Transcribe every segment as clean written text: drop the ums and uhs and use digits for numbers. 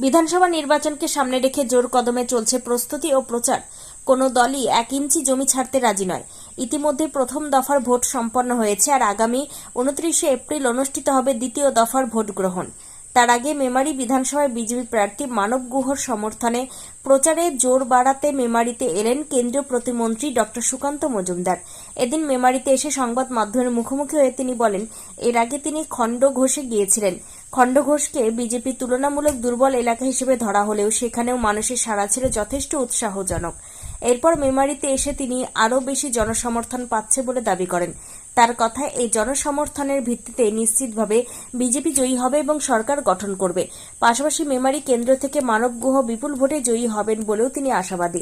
বিধানসভা নির্বাচনকে সামনে রেখে জোর কদমে চলছে প্রস্তুতি ও প্রচার। কোনো দলই 1 ইঞ্চি জমি ছাড়তে রাজি নয়। ইতিমধ্যে প্রথম দফার ভোট সম্পন্ন হয়েছে আর আগামী 29শে এপ্রিল অনুষ্ঠিত হবে দ্বিতীয় দফার ভোট গ্রহণ। তার আগে মেমারি বিধানসভায় বিজেপি প্রার্থী মানব গুহর সমর্থনে প্রচারে জোর বাড়াতে মেমারিতে এলেন কেন্দ্রীয় প্রতিমন্ত্রী ডক্টর সুকান্ত মজুমদার। এদিন মেমারিতে এসে সংবাদ মাধ্যমের মুখোমুখি হয়ে তিনি বলেন, এর আগে তিনি খণ্ডঘোষে গিয়েছিলেন। খণ্ডঘোষকে বিজেপি তুলনামূলক দুর্বল এলাকা হিসেবে ধরা হলেও সেখানেও মানুষের সাড়া ছিল যথেষ্ট উৎসাহজনক। এরপর মেমারিতে এসে তিনি আরও বেশি জনসমর্থন পাচ্ছে বলে দাবি করেন। তার কথায় এই জনসমর্থনের ভিত্তিতে নিশ্চিতভাবে বিজেপি জয়ী হবে এবং সরকার গঠন করবে। পাশাপাশি মেমারি কেন্দ্র থেকে মানব গুহ বিপুল ভোটে জয়ী হবেন বলেও তিনি আশাবাদী।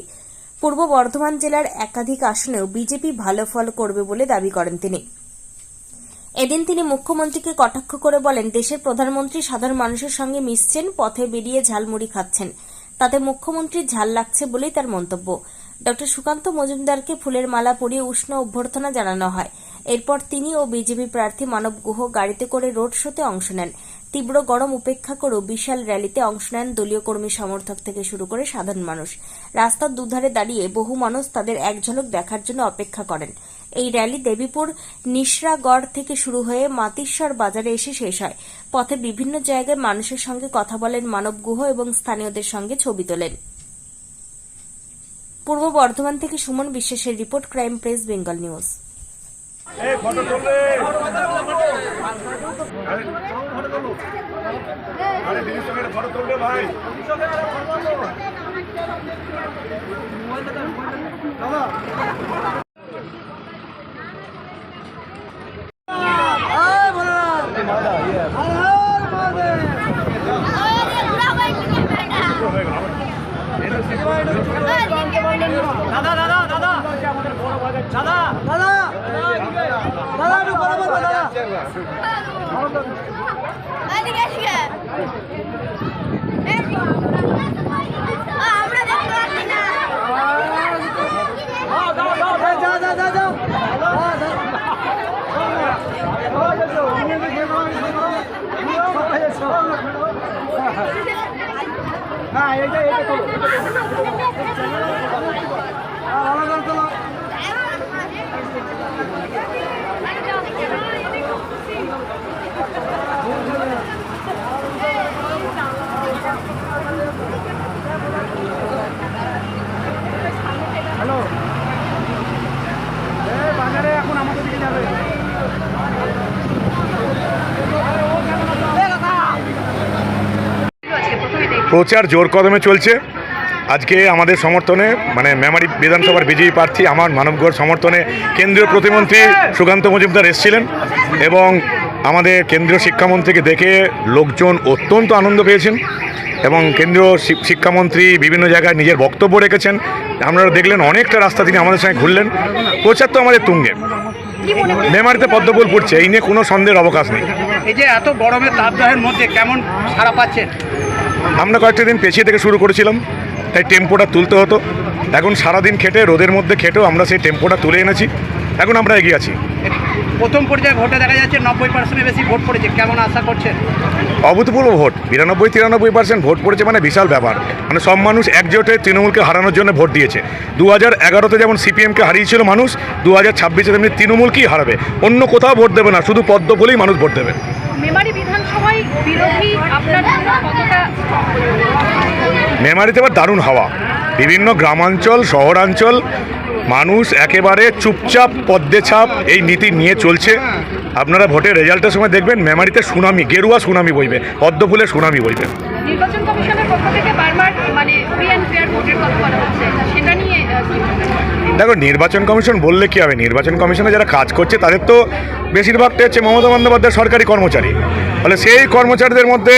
পূর্ব বর্ধমান জেলার একাধিক আসনেও বিজেপি ভালো ফল করবে বলে দাবি করেন তিনি। এদিন তিনি মুখ্যমন্ত্রীকে কটাক্ষ করে বলেন, দেশের প্রধানমন্ত্রী সাধারণ মানুষের সঙ্গে মিশছেন, পথে বেরিয়ে ঝালমুড়ি খাচ্ছেন, তাতে মুখ্যমন্ত্রীর ঝাল লাগছে বলেই তার মন্তব্য। ডক্টর সুকান্ত মজুমদারকে ফুলের মালা পরিয়ে উষ্ণ অভ্যর্থনা জানানো হয়। এরপর তিনি ও বিজেপি প্রার্থী মানব গুহ গাড়িতে করে রোড শোতে অংশ নেন। তীব্র গরম উপেক্ষা করেও বিশাল র্যালিতে অংশ নেন দলীয় কর্মী সমর্থক থেকে শুরু করে সাধারণ মানুষ। রাস্তার দুধারে দাঁড়িয়ে বহু মানুষ তাদের এক ঝলক দেখার জন্য অপেক্ষা করেন। এই র্যালি দেবীপুর নিশরাগড় থেকে শুরু হয়ে মাতিশ্বর বাজারে এসে শেষ হয়। পথে বিভিন্ন জায়গায় মানুষের সঙ্গে কথা বলেন মানব গুহ এবং স্থানীয়দের সঙ্গে ছবি তোলেন। পূর্ব বর্ধমান থেকে সুমন বিশ্বাসের report, crime press, Bengal news. দাদা দাদা দাদা দাদা দাদা দাদা একটু কথা বলবো দাদা আমরা দেখতে পাচ্ছি না হ্যাঁ এইটা তো হ্যালো বাজারে এখন আমাদের দিকে যাবে। প্রচার জোর কদমে চলছে। আজকে আমাদের সমর্থনে মেমারি বিধানসভার বিজেপি প্রার্থী আমার মানবগড় সমর্থনে কেন্দ্রীয় প্রতিমন্ত্রী সুকান্ত মজুমদার এসেছিলেন এবং আমাদের কেন্দ্রীয় শিক্ষামন্ত্রীকে দেখে লোকজন অত্যন্ত আনন্দ পেয়েছেন এবং কেন্দ্রীয় শিক্ষামন্ত্রী বিভিন্ন জায়গায় নিজের বক্তব্য রেখেছেন। আপনারা দেখলেন অনেকটা রাস্তা তিনি আমাদের সঙ্গে ঘুরলেন। প্রচার তো আমাদের তুঙ্গে, মেমারিতে পদ্মফুল ফুটছে, এই নিয়ে কোনো সন্দেহের অবকাশ নেই। এই যে এত গরমের তাপদাহের মধ্যে কেমন সাড়া পাচ্ছেন? আমরা কয়েকটা দিন পেছিয়ে থেকে শুরু করেছিলাম, তাই টেম্পোটা তুলতে হতো। এখন সারাদিন খেটে রোদের মধ্যে খেটেও আমরা সেই টেম্পোটা তুলে এনেছি। এখন আমরা এগিয়ে আছি। প্রথম পর্যায়ে ভোটে দেখা যাচ্ছে 90% বেশি ভোট পড়েছে, কেমন আশা করছেন? অভূতপূর্ব ভোট, 92-93% ভোট পড়েছে, বিশাল ব্যাপার। সব মানুষ একজোটে তৃণমূলকে হারানোর জন্য ভোট দিয়েছে। 2011-তে যেমন সিপিএমকে হারিয়েছিল মানুষ, 2026-এ তেমনি তৃণমূলকেই হারাবে, অন্য কোথাও ভোট দেবে না, শুধু পদ্মফুলেই মানুষ ভোট দেবে। মেমারি বিধানসভায় বিরোধী আপনার কতটা? মেমারিতে এবার দারুণ হাওয়া। বিভিন্ন গ্রামাঞ্চল শহরাঞ্চল মানুষ একেবারে চুপচাপ পদ্মে ছাপ এই নীতি নিয়ে চলছে। আপনারা ভোটের রেজাল্টের সময় দেখবেন মেমারিতে সুনামি, গেরুয়া সুনামি বইবে, পদ্মফুলের সুনামি বইবে। নির্বাচন কমিশনের পক্ষ থেকে বারবার ফ্রি অ্যান্ড ফেয়ার ভোটের কথা বলা হচ্ছে, সেটা নিয়ে দেখো, নির্বাচন কমিশন বললে কি হবে? নির্বাচন কমিশনে যারা কাজ করছে তাদের তো বেশিরভাগটা হচ্ছে মমতা বন্দ্যোপাধ্যায়ের সরকারি কর্মচারী। ফলে সেই কর্মচারীদের মধ্যে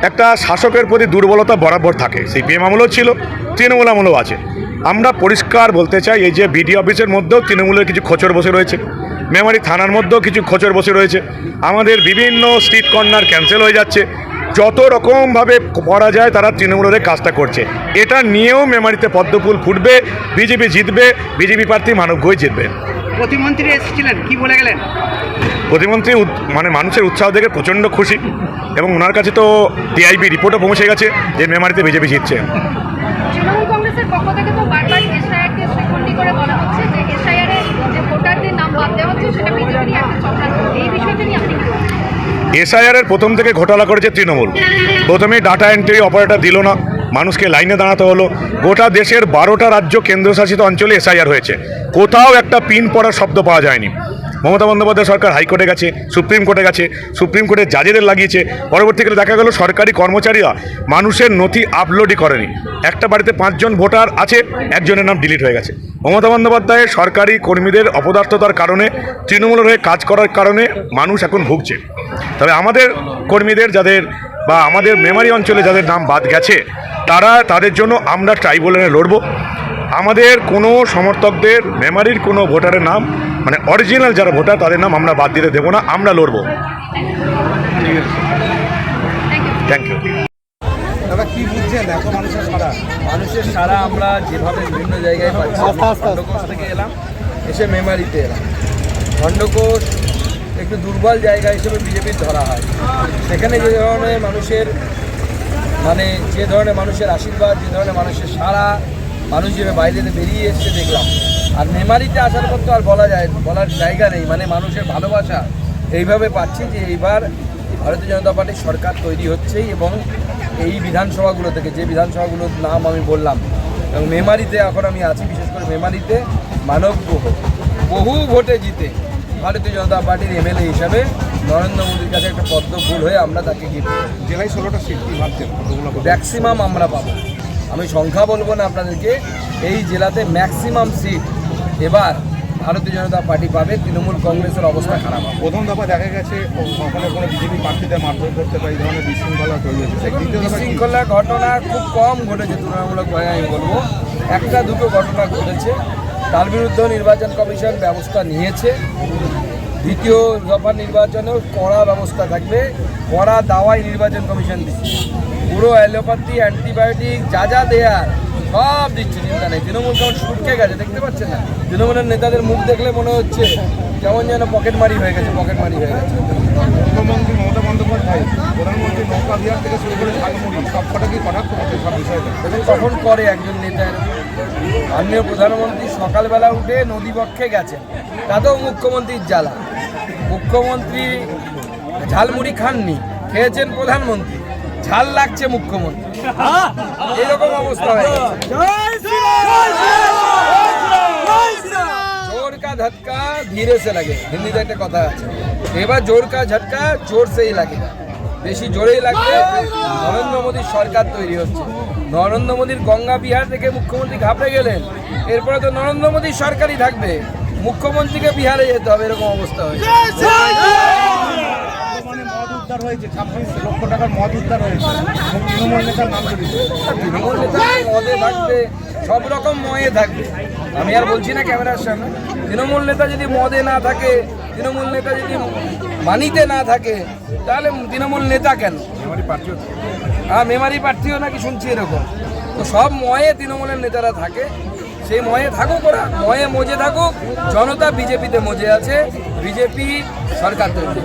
একটা শাসকের প্রতি দুর্বলতা বরাবর থাকে। সিপিএম আমলেও ছিল, তৃণমূল আমলেও আছে। আমরা পরিষ্কার বলতে চাই, এই যে বিডি অফিসের মধ্যেও তৃণমূলের কিছু খোঁচর বসে রয়েছে, মেমারি থানার মধ্যেও কিছু খোঁচর বসে রয়েছে, আমাদের বিভিন্ন স্ট্রিট কর্নার ক্যান্সেল হয়ে যাচ্ছে। যত রকমভাবে করা যায় তারা তৃণমূলের কাজটা করছে। এটা নিয়েও মেমারিতে পদ্মফুল ফুটবে, বিজেপি জিতবে, বিজেপি প্রার্থী মানব গুহ জিতবে। প্রতিমন্ত্রী এসেছিলেন, কি বলে গেলেন? প্রতিমন্ত্রী মানে মানুষের উৎসাহ দেখে প্রচণ্ড খুশি, এবং ওনার কাছে তো টিআইবি রিপোর্টও পৌঁছে গেছে যে মেমারিতে বিজেপি জিতছে। তৃণমূল কংগ্রেসের পক্ষ থেকে তো বারবার এসআইআরকে শ্রীখণ্ডী করে বলা হচ্ছে যে এসআইআরে যে ভোটারদের নাম বাদ দেওয়া হচ্ছে সেটা বিজেপির একটা চক্রান্ত। এই বিষয়টা নিয়ে আপনি কি বলছেন? এসআইআরের প্রথম থেকে ঘোটালা করেছে তৃণমূল। প্রথমেই ডাটা এন্ট্রি অপারেটর দিল না, মানুষকে লাইনে দাঁড়াতে হলো। গোটা দেশের 12টা রাজ্য কেন্দ্রশাসিত অঞ্চলে এসআইআর হয়েছে, কোথাও একটা পিন পড়ার শব্দ পাওয়া যায়নি। মমতা বন্দ্যোপাধ্যায় সরকার হাইকোর্টে গেছে, সুপ্রিম কোর্টে গেছে, সুপ্রিম কোর্টের জাজেদের লাগিয়েছে। পরবর্তীকালে দেখা গেল সরকারি কর্মচারীরা মানুষের নথি আপলোডই করেনি। একটা বাড়িতে 5 জন ভোটার আছে, একজনের নাম ডিলিট হয়ে গেছে। মমতা বন্দ্যোপাধ্যায়ের সরকারি কর্মীদের অপদার্থতার কারণে, তৃণমূলের হয়ে কাজ করার কারণে মানুষ এখন ভুগছে। তবে আমাদের কর্মীদের যাদের বা আমাদের মেমারি অঞ্চলে যাদের নাম বাদ গেছে, তাদের জন্য আমরা ট্রাইব্যুনালে লড়ব। আমাদের কোনো সমর্থকদের মেমারির কোনো ভোটারের নাম, মানে অরিজিনাল যারা ভোটার, তাদের নাম আমরা বাদ দিতে দেবো না, আমরা লড়ব। Thank you. দাদা কি বুঝছেন এত মানুষের সারা? মানুষের সারা আমরা যেভাবে বিভিন্ন জায়গায় পাচ্ছি। খণ্ডকোষ থেকে এলাম, এসে মেমারিতে এলাম। খণ্ডকোষ একটু দুর্বল জায়গা হিসেবে বিজেপির ধরা হয়। সেখানে যে ধরনের মানুষের আশীর্বাদ, যে ধরনের মানুষের সারা, মানুষ যেভাবে বাইরে বেরিয়ে এসছে দেখলাম। আর মেমারিতে আসার পর তো আর বলার জায়গা নেই। মানুষের ভালোবাসা এইভাবে পাচ্ছি যে এইবার ভারতীয় জনতা পার্টির সরকার তৈরি হচ্ছেই, এবং এই বিধানসভাগুলো থেকে, যে বিধানসভাগুলোর নাম আমি বললাম, এবং মেমারিতে এখন আমি আছি, বিশেষ করে মেমারিতে বহু ভোটে জিতে ভারতীয় জনতা পার্টির এমএলএ হিসাবে নরেন্দ্র মোদীর কাছে একটা পদ্ম ফুল হয়ে আমরা তাকে গিফট করি। জেলায় 16টা সিট কি ভাবছেন? ম্যাক্সিমাম আমরা পাবো। আমি সংখ্যা বলবো না আপনাদেরকে, এই জেলাতে ম্যাক্সিমাম সিট এবার ভারতীয় জনতা পার্টি পাবে। তৃণমূল কংগ্রেসের অবস্থা খারাপ হবে। প্রথম দফা দেখা গেছে কোনো বিজেপি প্রার্থীদের মারধর করতে পারে, এই ধরনের বিশৃঙ্খলা তৈরি হয়েছে। দ্বিতীয় দফা বিশৃঙ্খলার ঘটনা খুব কম ঘটেছে তুলনামূলকভাবে, আমি বলবো 1-2 ঘটনা ঘটেছে। তার বিরুদ্ধেও নির্বাচন কমিশন ব্যবস্থা নিয়েছে। দ্বিতীয় দফা নির্বাচনেও কড়া ব্যবস্থা থাকবে, কড়া দাওয়াই নির্বাচন কমিশন দিচ্ছে। পুরো অ্যালোপ্যাথি, অ্যান্টিবায়োটিক যা দেয়ার সব দিচ্ছে, চিন্তা নেই। তৃণমূল কেমন সুটকে গেছে দেখতে পাচ্ছেন না? তৃণমূলের নেতাদের মুখ দেখলে মনে হচ্ছে কেমন যেন পকেটমারি হয়ে গেছে। মুখ্যমন্ত্রী মমতা বন্দ্যোপাধ্যায় প্রধানমন্ত্রী নৌকা বিহার থেকে শুরু করে ঝালমুড়ি সব কটা কি কটাক্ষ করছে সব বিষয়টা? এবং কখন করে একজন নেতা? মাননীয় প্রধানমন্ত্রী সকালবেলা উঠে নদীপক্ষে গেছেন, তাতেও মুখ্যমন্ত্রীর জ্বালা। মুখ্যমন্ত্রী ঝালমুড়ি খাননি, খেয়েছেন প্রধানমন্ত্রী, ঝাল লাগছে মুখ্যমন্ত্রী। এরকম অবস্থা হয়ে গেছে। জোর কা ঝটকা ধীরে সে লাগে, হিন্দিতে একটা কথা আছে। এবার জোর কা ঝটকা জোর সেই লাগে, বেশি জোরেই লাগবে। নরেন্দ্র মোদীর সরকার তৈরি হচ্ছে। নরেন্দ্র মোদীর গঙ্গা বিহার থেকে মুখ্যমন্ত্রী ঘাবড়ে গেলেন, এরপরে তো নরেন্দ্র মোদীর সরকারই থাকবে, মুখ্যমন্ত্রীকে বিহারে যেতে হবে, এরকম অবস্থা হয়েছে। মদ উদ্ধার হয়েছে, 26 লক্ষ টাকার মদ উদ্ধার হয়েছে, তৃণমূল নেতার নাম জড়িত। তৃণমূল নেতা মদে থাকবে, সব রকম ময়ে থাকবে। আমি আর বলছি না ক্যামেরার সামনে, তৃণমূল নেতা যদি মদে না থাকে, তৃণমূল নেতা যদি মানিতে না থাকে, তাহলে তৃণমূল নেতা কেন? মেমারি প্রার্থীও নাকি শুনছি এরকম। তো সব ময়ে তৃণমূলের নেতারা থাকে, সেই ময়ে থাকুক, ওরা ময়ে মজে থাকুক। জনতা বিজেপিতে মজে আছে, বিজেপি সরকার তৈরি।